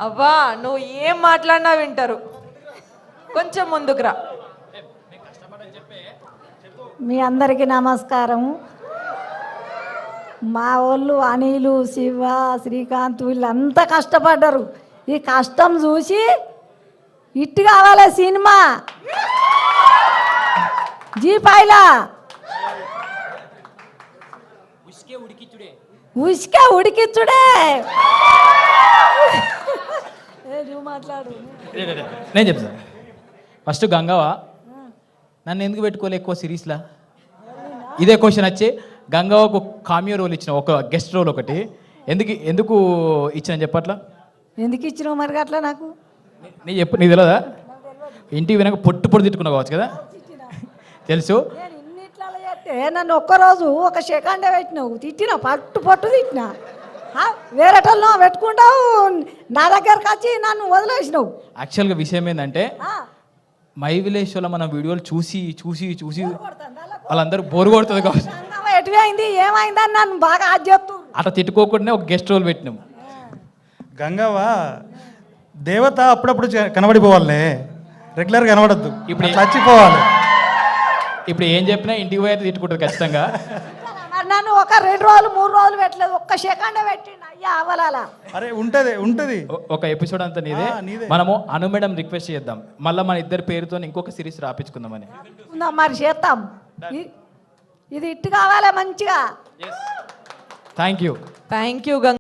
అవ్వా నువ్వు ఏం మాట్లాడినా వింటారు. కొంచెం ముందుకు రా. మీ అందరికీ నమస్కారం. మా వాళ్ళు అనిలు, శివ, శ్రీకాంత్ వీళ్ళంతా కష్టపడ్డారు. ఈ కష్టం చూసి ఇట్టు కావాలి సినిమా జీపాయిలా ఉసికే ఉడికిచ్చుడే. నువ్వు మాట్లాడు. నేను చెప్తాను. ఫస్ట్ గంగవ్వ నన్ను ఎందుకు పెట్టుకోలే ఎక్కువ సిరీస్లా? ఇదే క్వశ్చన్ వచ్చి గంగవ్వకు కామియో రోల్ ఇచ్చిన, ఒక గెస్ట్ రోల్ ఒకటి ఎందుకు ఇచ్చిన చెప్పట్లా? ఎందుకు ఇచ్చినావు మరి అట్లా? నాకు నీ చెప్పు, నీకు తెలియదా? ఇంటికి వెనక పొట్టు పొట్టు తిట్టుకున్నావు కావచ్చు కదా, తెలుసు. నేను ఇన్నిట్లలో చేస్తే నన్ను ఒక్కరోజు ఒక సెకండే పెట్టినావు, తిట్టినా పట్టు పట్టు తిట్టినా. వేరేటోళ్ళు పెట్టుకుంటావు, నా దగ్గరకు వచ్చి నన్ను వదిలేసినావు. యాక్చువల్గా విషయం ఏంటంటే మై విలేజ్లో మనం వీడియోలు చూసి చూసి చూసి వాళ్ళందరూ బోరు కొడుతుంది కావచ్చు. ఎటువైంది ఏమైందని నన్ను బాగా అది చెప్తూ అట్లా తిట్టుకోకుండా ఒక గెస్ట్ రోల్ పెట్టినాం. గంగవ్వ దేవత అప్పుడప్పుడు కనబడిపోవాలనే, రెగ్యులర్గా కనబడద్దు. ఇప్పుడు చచ్చిపోవాలి. ఇప్పుడు ఏం చెప్పినా ఇంటికి పోయి అయితే తిట్టుకుంటుంది ఖచ్చితంగా. మరి నన్ను ఒక 2 రోజులు 3 రోజులు పెట్టలేదు, ఒక్క సెకండే పెట్టిండు. అయ్యా అవలాలా. అరే ఉంటది ఒక ఎపిసోడ్ అంతా నీదే. మనము అను మేడం రిక్వెస్ట్ చేద్దాం, మళ్ళీ మన ఇద్దరి పేరుతో ఇంకొక సిరీస్ రాపించుకుందామని. మరి చేస్తాం. ఇది ఇట్టు కావాలి మంచిగా. Thank you. Thank you Ganga.